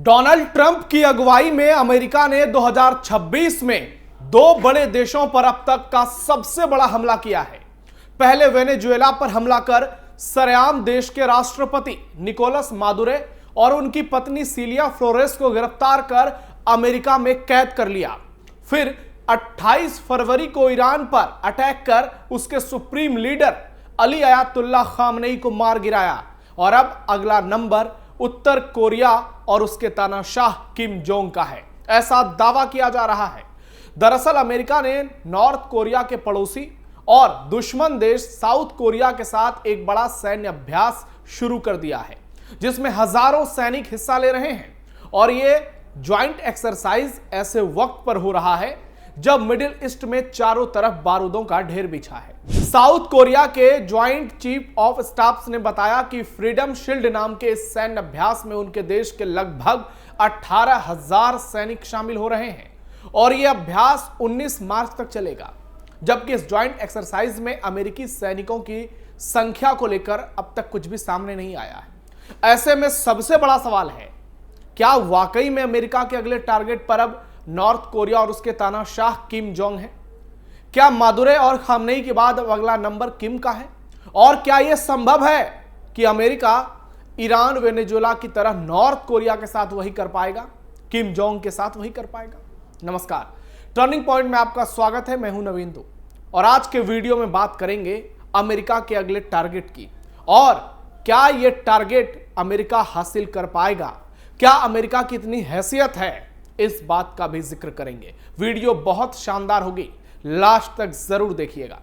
Donald Trump की अगुवाई में अमेरिका ने 2026 में दो बड़े देशों पर अब तक का सबसे बड़ा हमला किया है। पहले वेनेजुएला पर हमला कर सरेआम देश के राष्ट्रपति निकोलस मादुरो और उनकी पत्नी सिलिया फ्लोरेस को गिरफ्तार कर अमेरिका में कैद कर लिया। फिर 28 फरवरी को ईरान पर अटैक कर उसके supreme leader Ali Ayatollah Khamenei को मार गिराया। और अब अगला नंबर उत्तर कोरिया और उसके तानाशाह किम जोंग का है, ऐसा दावा किया जा रहा है। दरअसल अमेरिका ने नॉर्थ कोरिया के पड़ोसी और दुश्मन देश साउथ कोरिया के साथ एक बड़ा सैन्य अभ्यास शुरू कर दिया है, जिसमें हजारों सैनिक हिस्सा ले रहे हैं। और ये ज्वाइंट एक्सरसाइज ऐसे वक्त पर हो रहा है जब मिडिल ईस्ट में चारों तरफ बारूदों का ढेर बिछा है। साउथ कोरिया के ज्वाइंट चीफ ऑफ स्टाफ ने बताया कि फ्रीडम शील्ड नाम के इस सैन्य अभ्यास में उनके देश के लगभग 18,000 सैनिक शामिल हो रहे हैं और यह अभ्यास 19 मार्च तक चलेगा। जबकि इस ज्वाइंट एक्सरसाइज में अमेरिकी सैनिकों की संख्या को लेकर अब तक कुछ भी सामने नहीं आया है। ऐसे में सबसे बड़ा सवाल है, क्या वाकई में अमेरिका के अगले टारगेट पर अब नॉर्थ कोरिया और उसके तानाशाह किम जोंग है? क्या मादुरो और खामनेई के बाद अब अगला नंबर किम का है? और क्या यह संभव है कि अमेरिका ईरान वेनेजुएला की तरह नॉर्थ कोरिया के साथ वही कर पाएगा, किम जोंग के साथ वही कर पाएगा? नमस्कार, टर्निंग पॉइंट में आपका स्वागत है। मैं हूं नवीन और आज के वीडियो में बात करेंगे अमेरिका के अगले टारगेट की और क्या यह टारगेट अमेरिका हासिल कर पाएगा, क्या अमेरिका की इतनी हैसियत है, इस बात का भी जिक्र करेंगे। वीडियो बहुत शानदार होगी, लास्ट तक जरूर देखिएगा।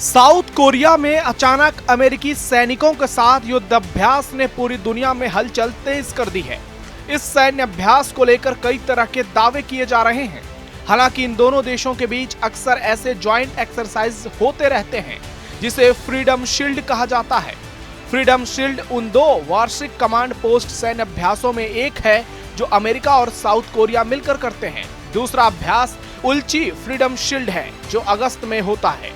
साउथ कोरिया में अचानक अमेरिकी सैनिकों के साथ युद्धाभ्यास ने पूरी दुनिया में हलचल तेज कर दी है। इस सैन्य अभ्यास को लेकर कई तरह के दावे किए जा रहे हैं। हालांकि इन दोनों देशों के बीच अक्सर ऐसे ज्वाइंट एक्सरसाइज होते रहते हैं जिसे फ्रीडम शील्ड कहा जाता है। फ्रीडम शील्ड उन दो वार्षिक कमांड पोस्ट सैन्य अभ्यासों में एक है जो अमेरिका और साउथ कोरिया मिलकर करते हैं। दूसरा अभ्यास उल्ची फ्रीडम शील्ड है जो अगस्त में होता है।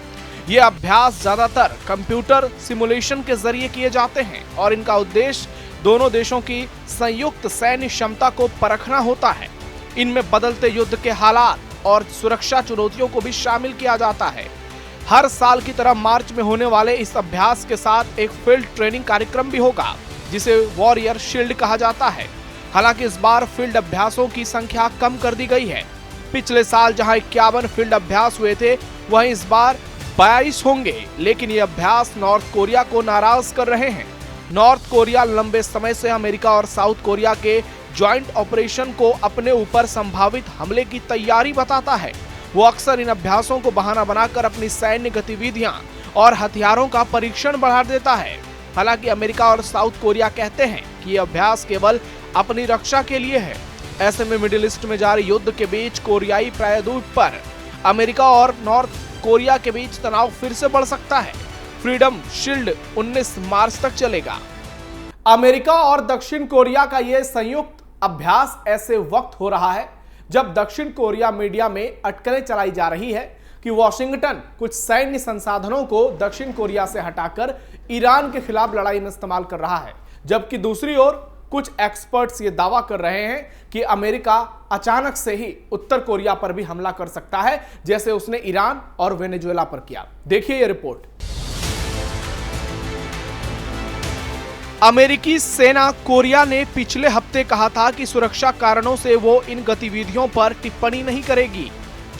ये अभ्यास ज्यादातर कंप्यूटर सिमुलेशन के जरिए किए जाते हैं और इनका उद्देश्य दोनों देशों की संयुक्त सैन्य क्षमता को परखना होता है। इनमें बदलते युद्ध के हालात और सुरक्षा चुनौतियों को भी शामिल किया जाता है। हर साल की तरह मार्च में होने वाले इस अभ्यास के साथ एक फील्ड ट्रेनिंग कार्यक्रम भी होगा जिसे वॉरियर शील्ड कहा जाता है। हालांकि इस बार फील्ड अभ्यासों की संख्या कम कर दी गई है। पिछले साल जहां 51 फील्ड अभ्यास हुए थे, वहीं इस बार 22 होंगे। लेकिन ये अभ्यास नॉर्थ कोरिया को नाराज कर रहे हैं। नॉर्थ कोरिया लंबे समय से अमेरिका और साउथ कोरिया के ज्वाइंट ऑपरेशन को अपने ऊपर संभावित हमले की तैयारी बताता है। वो अक्सर इन अभ्यासों को बहाना बनाकर अपनी सैन्य गतिविधियां और हथियारों का परीक्षण बढ़ा देता है। हालांकि अमेरिका और साउथ कोरिया कहते हैं कि यह अभ्यास केवल अपनी रक्षा के लिए है। ऐसे में मिडिल ईस्ट में जारी युद्ध के बीच कोरियाई प्रायद्वीप पर अमेरिका और नॉर्थ कोरिया के बीच तनाव फिर से बढ़ सकता है। फ्रीडम शील्ड 19 मार्च तक चलेगा। अमेरिका और दक्षिण कोरिया का यह संयुक्त अभ्यास ऐसे वक्त हो रहा है जब दक्षिण कोरिया मीडिया में अटकलें चलाई जा रही है कि वॉशिंगटन कुछ सैन्य संसाधनों को दक्षिण कोरिया से हटाकर ईरान के खिलाफ लड़ाई में इस्तेमाल कर रहा है। जबकि दूसरी ओर कुछ एक्सपर्ट्स ये दावा कर रहे हैं कि अमेरिका अचानक से ही उत्तर कोरिया पर भी हमला कर सकता है, जैसे उसने ईरान और वेनेजुएला पर किया। देखिए ये रिपोर्ट। अमेरिकी सेना कोरिया ने पिछले हफ्ते कहा था कि सुरक्षा कारणों से वो इन गतिविधियों पर टिप्पणी नहीं करेगी,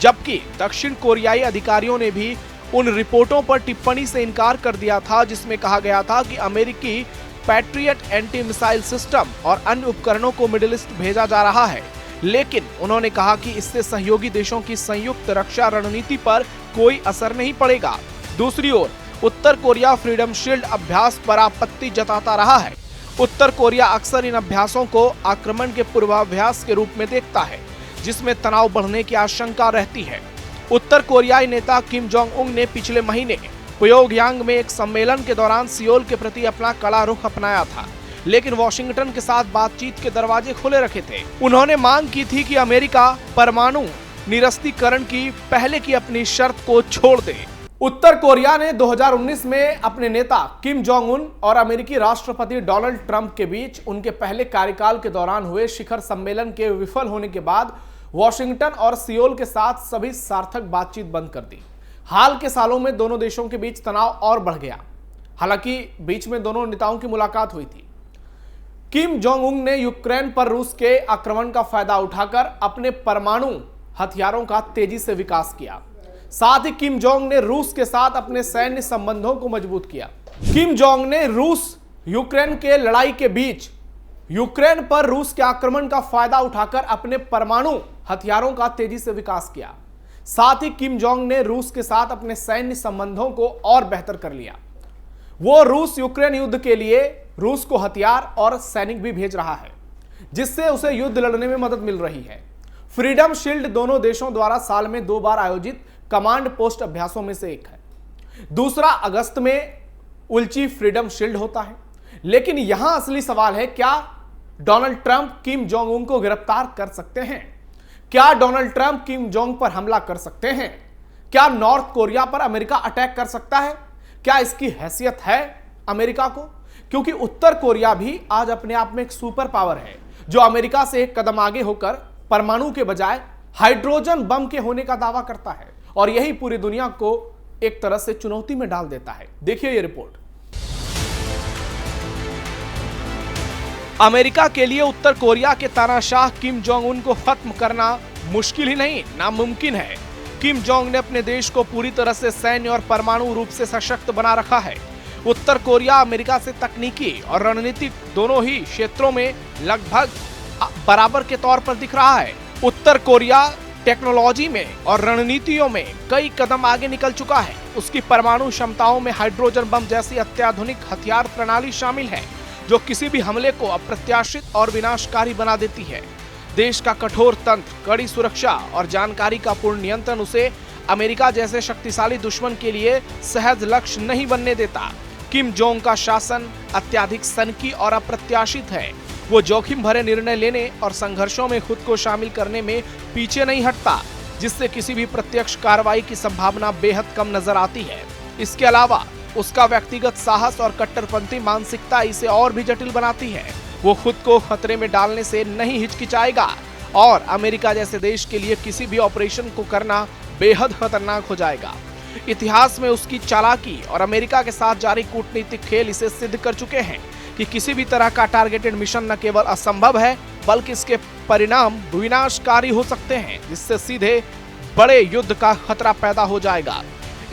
जबकि दक्षिण कोरियाई अधिकारियों ने भी उन रिपोर्टों पर टिप्पणी से इनकार कर दिया था जिसमें कहा गया था कि अमेरिकी पैट्रियट एंटी मिसाइल सिस्टम और अन्य उपकरणों को मिडिल ईस्ट भेजा जा रहा है। लेकिन उन्होंने कहा कि इससे सहयोगी देशों की संयुक्त रक्षा रणनीति पर कोई असर नहीं पड़ेगा। दूसरी ओर उत्तर कोरिया फ्रीडम शील्ड अभ्यास पर आपत्ति जताता रहा है। उत्तर कोरिया अक्सर इन अभ्यासों को आक्रमण के पूर्वाभ्यास के रूप में देखता है, जिसमें तनाव बढ़ने की आशंका रहती है। उत्तर कोरियाई नेता किम जोंग उंग ने पिछले महीने प्योंगयांग में एक सम्मेलन के दौरान सियोल के प्रति अपना कड़ा रुख अपनाया था, लेकिन वॉशिंगटन के साथ बातचीत के दरवाजे खुले रखे थे। उन्होंने मांग की थी कि अमेरिका परमाणु निरस्त्रीकरण की पहले की अपनी शर्त को छोड़ दे। उत्तर कोरिया ने 2019 में अपने नेता किम जोंग उन और अमेरिकी राष्ट्रपति डोनाल्ड ट्रंप के बीच उनके पहले कार्यकाल के दौरान हुए शिखर सम्मेलन के विफल होने के बाद वॉशिंगटन और सियोल के साथ सभी सार्थक बातचीत बंद कर दी। हाल के सालों में दोनों देशों के बीच तनाव और बढ़ गया। हालांकि बीच में दोनों नेताओं की मुलाकात हुई थी। किम जोंग उन ने यूक्रेन पर रूस के आक्रमण का फायदा उठाकर अपने परमाणु हथियारों का तेजी से विकास किया। साथ ही किम जोंग ने रूस के साथ अपने सैन्य संबंधों को मजबूत किया। किम जोंग ने रूस यूक्रेन के लड़ाई के बीच यूक्रेन पर रूस के आक्रमण का फायदा उठाकर अपने परमाणु हथियारों का तेजी से विकास किया। साथ ही किम जोंग ने रूस के साथ अपने सैन्य संबंधों को और बेहतर कर लिया। वो रूस यूक्रेन युद्ध के लिए रूस को हथियार और सैनिक भी भेज रहा है, जिससे उसे युद्ध लड़ने में मदद मिल रही है। फ्रीडम शील्ड दोनों देशों द्वारा साल में 2 बार आयोजित कमांड पोस्ट अभ्यासों में से एक है। दूसरा अगस्त में उल्ची फ्रीडम शील्ड होता है। लेकिन यहां असली सवाल है, क्या Donald Trump Kim Jong Un को गिरफ्तार कर सकते हैं? क्या डोनाल्ड ट्रंप किम जोंग पर हमला कर सकते हैं? क्या नॉर्थ कोरिया पर अमेरिका अटैक कर सकता है? क्या इसकी हैसियत है अमेरिका को? क्योंकि उत्तर कोरिया भी आज अपने आप में एक सुपर पावर है, जो अमेरिका से एक कदम आगे होकर परमाणु के बजाय हाइड्रोजन बम के होने का दावा करता है, और यही पूरी दुनिया को एक तरह से चुनौती में डाल देता है। देखिए ये रिपोर्ट। अमेरिका के लिए उत्तर कोरिया के तानाशाह किम जोंग उन को खत्म करना मुश्किल ही नहीं, नामुमकिन है। किम जोंग ने अपने देश को पूरी तरह से सैन्य और परमाणु रूप से सशक्त बना रखा है। उत्तर कोरिया अमेरिका से तकनीकी और रणनीतिक दोनों ही क्षेत्रों में लगभग बराबर के तौर पर दिख रहा है। उत्तर कोरिया टेक्नोलॉजी में और रणनीतियों में कई कदम आगे निकल चुका है। उसकी परमाणु क्षमताओं में हाइड्रोजन बम जैसी अत्याधुनिक हथियार प्रणाली शामिल है, जो किसी भी हमले को अप्रत्याशित और विनाशकारी बना देती है। देश का कठोर तंत्र, कड़ी सुरक्षा और जानकारी का पूर्ण नियंत्रण उसे अमेरिका जैसे शक्तिशाली दुश्मन के लिए सहज लक्ष्य नहीं बनने देता। किम जोंग का शासन अत्याधिक सनकी और अप्रत्याशित है। वो जोखिम भरे निर्णय लेने और संघर्षों में खुद को शामिल करने में पीछे नहीं हटता, जिससे किसी भी प्रत्यक्ष कार्रवाई की संभावना बेहद कम नजर आती है। इसके अलावा उसका व्यक्तिगत साहस और कट्टरपंथी मानसिकता इसे और भी जटिल बनाती है। वो खुद को खतरे में डालने से नहीं हिचकिचाएगा और अमेरिका जैसे देश के लिए किसी भी ऑपरेशन को करना बेहद खतरनाक हो जाएगा। इतिहास में उसकी चालाकी और अमेरिका के साथ जारी कूटनीतिक खेल इसे सिद्ध कर चुके हैं कि किसी भी तरह का टारगेटेड मिशन न केवल असंभव है, बल्कि इसके परिणाम विनाशकारी हो सकते हैं, जिससे सीधे बड़े युद्ध का खतरा पैदा हो जाएगा।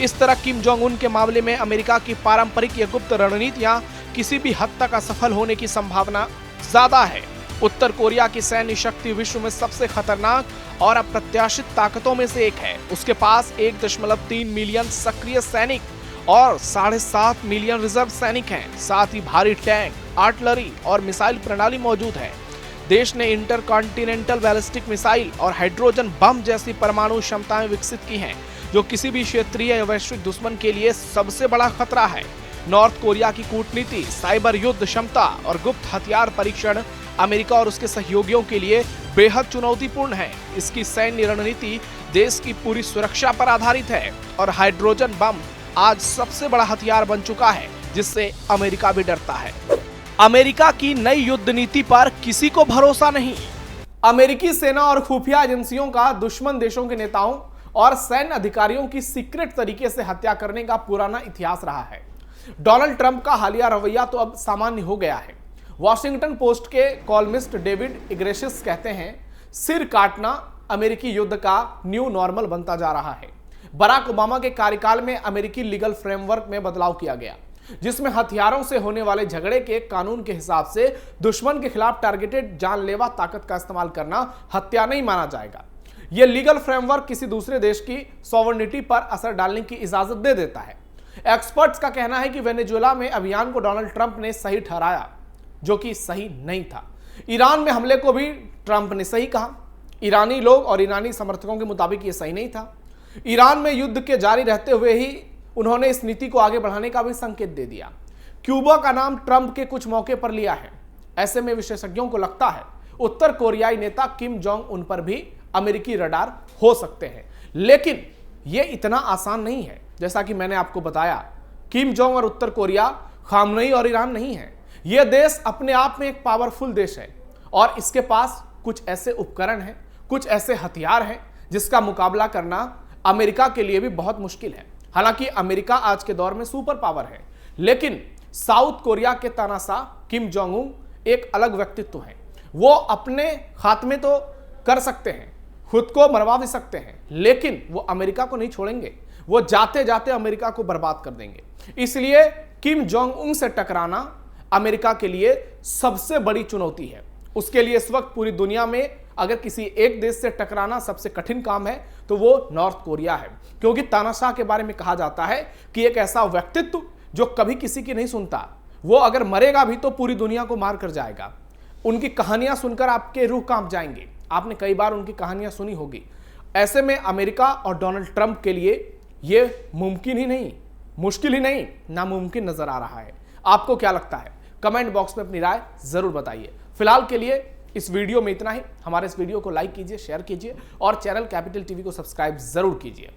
इस तरह किम जोंग उन के मामले में अमेरिका की पारंपरिक या गुप्त रणनीतियां किसी भी हद तक असफल होने की संभावना ज्यादा है। उत्तर कोरिया की सैन्य शक्ति विश्व में सबसे खतरनाक और अप्रत्याशित ताकतों में से एक है। उसके पास 1.3 मिलियन सक्रिय सैनिक और 7.5 मिलियन रिजर्व सैनिक हैं। साथ ही भारी टैंक, आर्टिलरी और मिसाइल प्रणाली मौजूद है। देश ने इंटरकॉन्टिनेंटल बैलिस्टिक मिसाइल और हाइड्रोजन बम जैसी परमाणु क्षमताएं विकसित की हैं, जो किसी भी क्षेत्रीय या वैश्विक दुश्मन के लिए सबसे बड़ा खतरा है। नॉर्थ कोरिया की कूटनीति, साइबर युद्ध क्षमता और गुप्त हथियार परीक्षण अमेरिका और उसके सहयोगियों के लिए बेहद चुनौतीपूर्ण है। इसकी सैन्य रणनीति देश की पूरी सुरक्षा पर आधारित है और हाइड्रोजन बम आज सबसे बड़ा हथियार बन चुका है, जिससे अमेरिका भी डरता है। अमेरिका की नई युद्ध नीति पर किसी को भरोसा नहीं। अमेरिकी सेना और खुफिया एजेंसियों का दुश्मन देशों के नेताओं और सैन्य अधिकारियों की सीक्रेट तरीके से हत्या करने का पुराना इतिहास रहा है। डोनाल्ड ट्रंप का हालिया रवैया तो अब सामान्य हो गया है। वॉशिंगटन पोस्ट के कॉलमिस्ट डेविड इग्रेशियस कहते हैं, सिर काटना अमेरिकी युद्ध का न्यू नॉर्मल बनता जा रहा है। बराक ओबामा के कार्यकाल में अमेरिकी लीगल फ्रेमवर्क में बदलाव किया गया, जिसमें हथियारों से होने वाले झगड़े के कानून के हिसाब से दुश्मन के खिलाफ टारगेटेड जानलेवा ताकत का इस्तेमाल करना हत्या नहीं माना जाएगा। यह लीगल फ्रेमवर्क किसी दूसरे देश की सॉवरेनिटी पर असर डालने की इजाजत दे देता है। एक्सपर्ट्स का कहना है कि वेनेजुएला में अभियान को डोनाल्ड ट्रंप ने सही ठहराया, जो कि सही नहीं था। ईरान में हमले को भी ट्रंप ने सही कहा। ईरानी लोग और ईरानी समर्थकों के मुताबिक यह सही नहीं था। ईरान में युद्ध के जारी रहते हुए ही उन्होंने इस नीति को आगे बढ़ाने का भी संकेत दे दिया। क्यूबा का नाम ट्रंप के कुछ मौके पर लिया है। ऐसे में विशेषज्ञों को लगता है उत्तर कोरियाई नेता किम जोंग उन पर भी अमेरिकी रडार हो सकते हैं। लेकिन यह इतना आसान नहीं है। जैसा कि मैंने आपको बताया, किम जोंग और उत्तर कोरिया खामनेई और ईरान नहीं है। यह देश अपने आप में एक पावरफुल देश है और इसके पास कुछ ऐसे उपकरण हैं, कुछ ऐसे हथियार हैं जिसका मुकाबला करना अमेरिका के लिए भी बहुत मुश्किल है। हालांकि अमेरिका आज के दौर में सुपर पावर है, लेकिन साउथ कोरिया के तानाशाह किम जोंग उन एक अलग व्यक्तित्व है। वो अपने खात्मे तो कर सकते हैं, खुद को मरवा भी सकते हैं, लेकिन वो अमेरिका को नहीं छोड़ेंगे। वो जाते जाते अमेरिका को बर्बाद कर देंगे। इसलिए किम जोंग उन से टकराना अमेरिका के लिए सबसे बड़ी चुनौती है। उसके लिए इस वक्त पूरी दुनिया में अगर किसी एक देश से टकराना सबसे कठिन काम है तो वो नॉर्थ कोरिया है, क्योंकि तानाशाह के बारे में कहा जाता है कि एक ऐसा व्यक्तित्व जो कभी किसी की नहीं सुनता, वो अगर मरेगा भी तो पूरी दुनिया को मार कर जाएगा। उनकी कहानियां सुनकर आपके रूह कांप जाएंगे। आपने कई बार उनकी कहानियां सुनी होगी। ऐसे में अमेरिका और डोनाल्ड ट्रंप के लिए यह मुमकिन ही नहीं, मुश्किल ही नहीं, नामुमकिन नजर आ रहा है। आपको क्या लगता है? कमेंट बॉक्स में अपनी राय जरूर बताइए। फिलहाल के लिए इस वीडियो में इतना ही। हमारे इस वीडियो को लाइक कीजिए, शेयर कीजिए और चैनल कैपिटल टीवी को सब्सक्राइब जरूर कीजिए।